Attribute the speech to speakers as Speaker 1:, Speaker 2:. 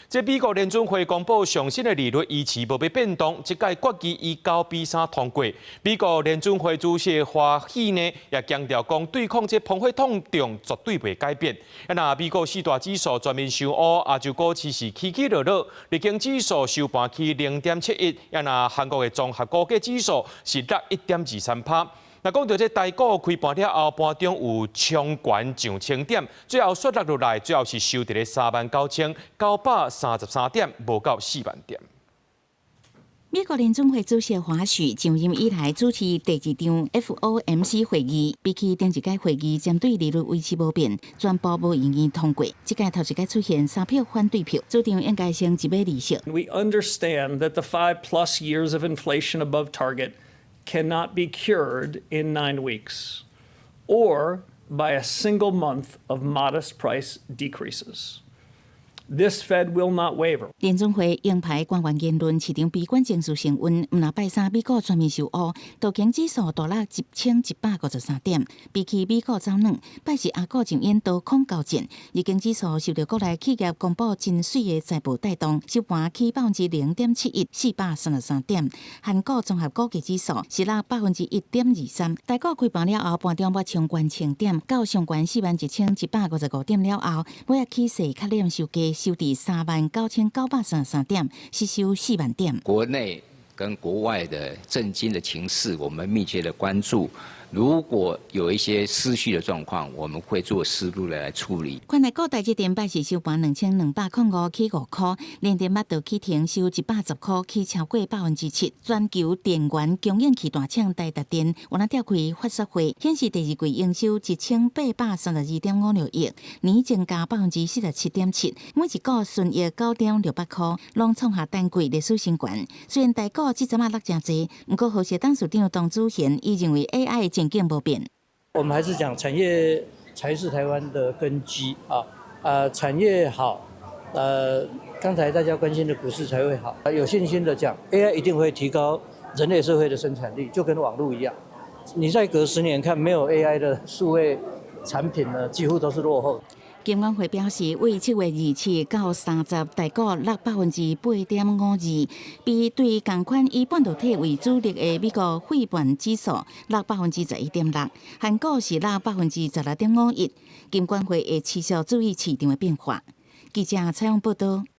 Speaker 1: 這美國聯準會公布上新的利率預期無要變動，這屆決議以9-3通過。美國聯準會主席華喜呢也強調講，對抗這通貨膨脹絕對袂改變。那美國四大指數全面收烏，亞洲股市是起起落落，日經指數收盤去0.71，那韓國的綜合股價指數是落1.23%。那講到這台股開盤了後，盤中有衝懸上千點，最後摔落落來，最後是收在咧39,933點，無到4萬點。
Speaker 2: 美國聯準會主席華許上任以來主持第2場 FOMC 會議，比起頂一屆會議針對利率維持不變，全部無異議通過。這屆頭一屆出現3票反對票，主張應該先一筆利息。
Speaker 3: We understand that the 5+ years of inflation above target cannot be cured in 9 weeks, or by a single month of modest price decreases. This Fed will not waver.
Speaker 2: 聯準會鷹派官員言論，市場悲觀情緒升溫。那拜三美股全面收烏，道瓊指數大落1153點，比起美股早兩拜是亞股上演多空交戰。日經指數受到國內企業公布真水的財報帶動，收盤起0.71%，433點。韓國綜合股價指數是落1.23%。台股開盤了後，盤中要衝關千點，到上關41155點了後，每日起勢較練收價。收至39933點，是收4萬點。
Speaker 4: 國內跟國外的政經的情勢，我們密切的關注。如果有一些失序的狀況，我們會做適度的來處理。
Speaker 2: 寬台股台積電拜四收盤2205起5塊，聯電麥道起停收110塊，起超過7%。全球電源供應器大廠台達電有那召開法說會，顯示第二季營收1832.56億，年增加47.7%，每一股純益9.600塊，攏創下單季歷史新高。雖然台股這陣啊落真濟，不過何謝董事長董祖賢伊認為 AI 前景不變。
Speaker 5: 我們還是講產業才是台灣的根基啊，產業好，剛才大家關心的股市才會好，有信心的講 AI 一定會提高人類社會的生產力，就跟網絡一樣，你再隔10年看，沒有 AI 的數位產品呢，幾乎都是落後。
Speaker 2: 金管會表示，為7月27到30，台股落8.52%，比對同款以半導體為主力的美國費半指數落11.6%，韓股是落16.51%。金管會會持續注意市場的變化。記者採訪報道。